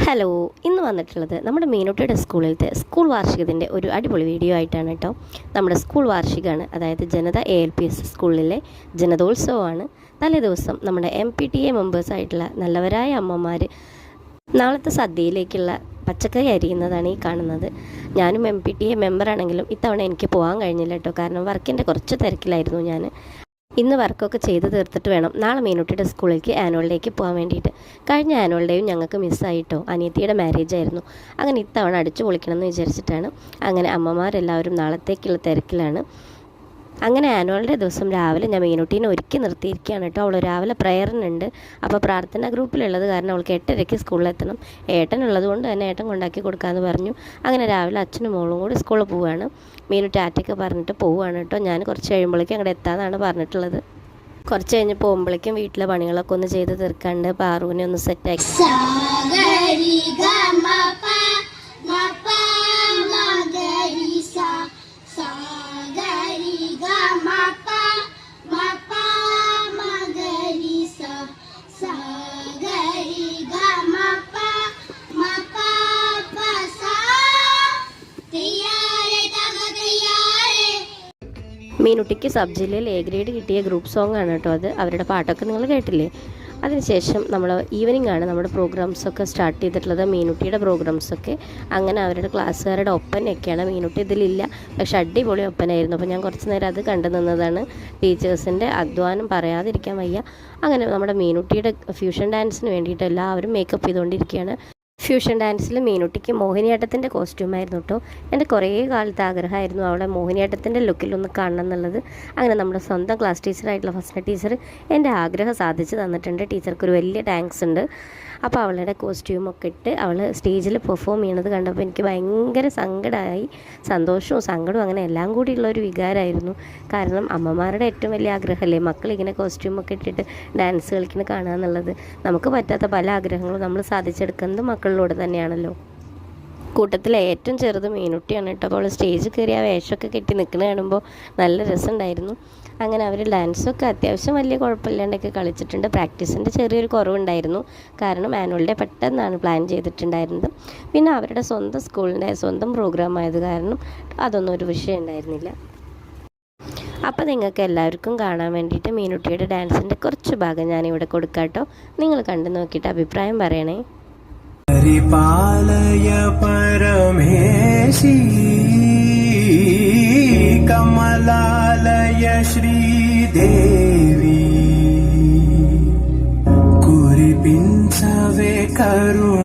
Hello, ഇന്ന് വന്നിട്ടുള്ളത് നമ്മുടെ മീനുട്ടിയുടെ സ്കൂളിലത്തെ സ്കൂൾ വാർഷികത്തിൻ്റെ ഒരു അടിപൊളി വീഡിയോ ആയിട്ടാണ് കേട്ടോ. നമ്മുടെ സ്കൂൾ വാർഷികമാണ്, അതായത് ജനത ALPS സ്കൂളിലെ ജനതോത്സവമാണ്. തലേ ദിവസം നമ്മുടെ MPTA മെമ്പേഴ്സായിട്ടുള്ള നല്ലവരായ അമ്മമാർ നാളത്തെ സദ്യയിലേക്കുള്ള പച്ചക്കറി അരിയുന്നതാണ് ഈ കാണുന്നത്. ഞാനും MPTA മെമ്പറാണെങ്കിലും ഇത്തവണ എനിക്ക് പോകാൻ കഴിഞ്ഞില്ല കേട്ടോ, കാരണം വർക്കിൻ്റെ കുറച്ച് തിരക്കിലായിരുന്നു ഞാൻ. ഇന്ന് വർക്കൊക്കെ ചെയ്ത് തീർത്തിട്ട് വേണം നാളെ മീനുട്ടിയുടെ സ്കൂളിലേക്ക് ആനുവൽ ഡേക്ക് പോകാൻ വേണ്ടിയിട്ട്. കഴിഞ്ഞ ആനുവൽ ഡേയും ഞങ്ങൾക്ക് മിസ്സായിട്ടോ, അനിയത്തിയുടെ മാരേജ് ആയിരുന്നു. അങ്ങനെ ഇത്തവണ അടിച്ചു പൊളിക്കണം എന്ന് വിചാരിച്ചിട്ടാണ്. അങ്ങനെ അമ്മമാരെല്ലാവരും നാളത്തേക്കുള്ള തിരക്കിലാണ്. അങ്ങനെ ആനുവൽ ഡേ ദിവസം രാവിലെ ഞാൻ മീനുട്ടീനെ ഒരുക്കി നിർത്തിയിരിക്കുകയാണ് കേട്ടോ. അവൾ രാവിലെ പ്രയറിനുണ്ട്, അപ്പോൾ പ്രാർത്ഥനാ ഗ്രൂപ്പിലുള്ളത് കാരണം അവൾക്ക് 8:30 സ്കൂളിലെത്തണം. ഏട്ടനുള്ളത് കൊണ്ട് തന്നെ ഏട്ടൻ കൊണ്ടാക്കി കൊടുക്കാമെന്ന് പറഞ്ഞു. അങ്ങനെ രാവിലെ അച്ഛനും മോളും കൂടി സ്കൂളിൽ പോവുകയാണ്. മീനു ടാറ്റയ്ക്ക് പറഞ്ഞിട്ട് പോവുകയാണ് കേട്ടോ. ഞാൻ കുറച്ച് കഴിയുമ്പോഴേക്കും അങ്ങോട്ട് എത്താമെന്നാണ് പറഞ്ഞിട്ടുള്ളത്. കുറച്ച് കഴിഞ്ഞ് പോകുമ്പോഴേക്കും വീട്ടിലെ പണികളൊക്കെ ഒന്ന് ചെയ്ത് തീർക്കാണ്ട് പാറുവിനെ ഒന്ന് സെറ്റാക്കി. മീനുട്ടിക്ക് സബ് ജില്ലയിൽ A ഗ്രേഡ് കിട്ടിയ ഗ്രൂപ്പ് സോങ് ആണ് കേട്ടോ അത്. അവരുടെ പാട്ടൊക്കെ നിങ്ങൾ കേട്ടില്ലേ? അതിനുശേഷം നമ്മൾ ഈവനിങ് ആണ് നമ്മുടെ പ്രോഗ്രാംസൊക്കെ സ്റ്റാർട്ട് ചെയ്തിട്ടുള്ളത്, മീനുട്ടിയുടെ പ്രോഗ്രാംസൊക്കെ. അങ്ങനെ അവരുടെ ക്ലാസ്സുകാരുടെ ഒപ്പനയൊക്കെയാണ്. മീനുട്ടി ഇതിലില്ല, പക്ഷെ അടിപൊളി ഒപ്പനായിരുന്നു. അപ്പോൾ ഞാൻ കുറച്ച് നേരം അത് കണ്ടു നിന്നതാണ്. ടീച്ചേഴ്സിൻ്റെ അധ്വാനം പറയാതിരിക്കാൻ വയ്യ. അങ്ങനെ നമ്മുടെ മീനുട്ടിയുടെ ഫ്യൂഷൻ ഡാൻസിന് വേണ്ടിയിട്ട് എല്ലാവരും മേക്കപ്പ് ചെയ്തുകൊണ്ടിരിക്കുകയാണ്. ഫ്യൂഷൻ ഡാൻസിൽ മീനുട്ടിക്ക് മോഹിനിയാട്ടത്തിൻ്റെ കോസ്റ്റ്യൂമായിരുന്നു കേട്ടോ. എൻ്റെ കുറേ കാലത്തെ ആഗ്രഹമായിരുന്നു അവളെ മോഹിനിയാട്ടത്തിൻ്റെ ലുക്കിലൊന്ന് കാണണം എന്നുള്ളത്. അങ്ങനെ നമ്മുടെ സ്വന്തം ക്ലാസ് ടീച്ചറായിട്ടുള്ള ഫസ്റ്റ് ടീച്ചർ എൻ്റെ ആഗ്രഹം സാധിച്ചു തന്നിട്ടുണ്ട്. ടീച്ചർക്കൊരു വലിയ താങ്ക്സ് ഉണ്ട്. അപ്പോൾ അവളുടെ കോസ്റ്റ്യൂമൊക്കെ ഇട്ട് അവൾ സ്റ്റേജിൽ പെർഫോം ചെയ്യണത് കണ്ടപ്പോൾ എനിക്ക് ഭയങ്കര സങ്കടമായി. സന്തോഷവും സങ്കടവും അങ്ങനെ എല്ലാം കൂടിയുള്ളൊരു വികാരമായിരുന്നു. കാരണം അമ്മമാരുടെ ഏറ്റവും വലിയ ആഗ്രഹമല്ലേ മക്കളിങ്ങനെ കോസ്റ്റ്യൂമൊക്കെ ഇട്ടിട്ട് ഡാൻസ് കളിക്കുന്നത് കാണുക എന്നുള്ളത്. നമുക്ക് പറ്റാത്ത പല ആഗ്രഹങ്ങളും നമ്മൾ സാധിച്ചെടുക്കുന്നത് മക്കളിലൂടെ തന്നെയാണല്ലോ. കൂട്ടത്തിലെ ഏറ്റവും ചെറുത് മീനുട്ടിയാണ് കേട്ടോ. അപ്പോൾ അവൾ സ്റ്റേജിൽ കയറി ആ വേഷമൊക്കെ കെട്ടി നിൽക്കുന്നത് കാണുമ്പോൾ നല്ല രസമുണ്ടായിരുന്നു. അങ്ങനെ അവർ ഡാൻസൊക്കെ അത്യാവശ്യം വലിയ കുഴപ്പമില്ലാണ്ടൊക്കെ കളിച്ചിട്ടുണ്ട്. പ്രാക്ടീസിൻ്റെ ചെറിയൊരു കുറവുണ്ടായിരുന്നു, കാരണം ആനുവൽ ഡേ പെട്ടെന്നാണ് പ്ലാൻ ചെയ്തിട്ടുണ്ടായിരുന്നത്. പിന്നെ അവരുടെ സ്വന്തം സ്കൂളിൻ്റെ സ്വന്തം പ്രോഗ്രാം ആയത് കാരണം അതൊന്നും ഒരു വിഷയം ഉണ്ടായിരുന്നില്ല. അപ്പോൾ നിങ്ങൾക്ക് എല്ലാവർക്കും കാണാൻ വേണ്ടിയിട്ട് മീനുട്ടിയുടെ ഡാൻസിൻ്റെ കുറച്ച് ഭാഗം ഞാനിവിടെ കൊടുക്കാം കേട്ടോ. നിങ്ങൾ കണ്ടു നോക്കിയിട്ട് അഭിപ്രായം പറയണേ. പരിപാലയ പരമേശി കമലാലയ ശ്രീദേവി കുരിപ്പിൻസവേ കരു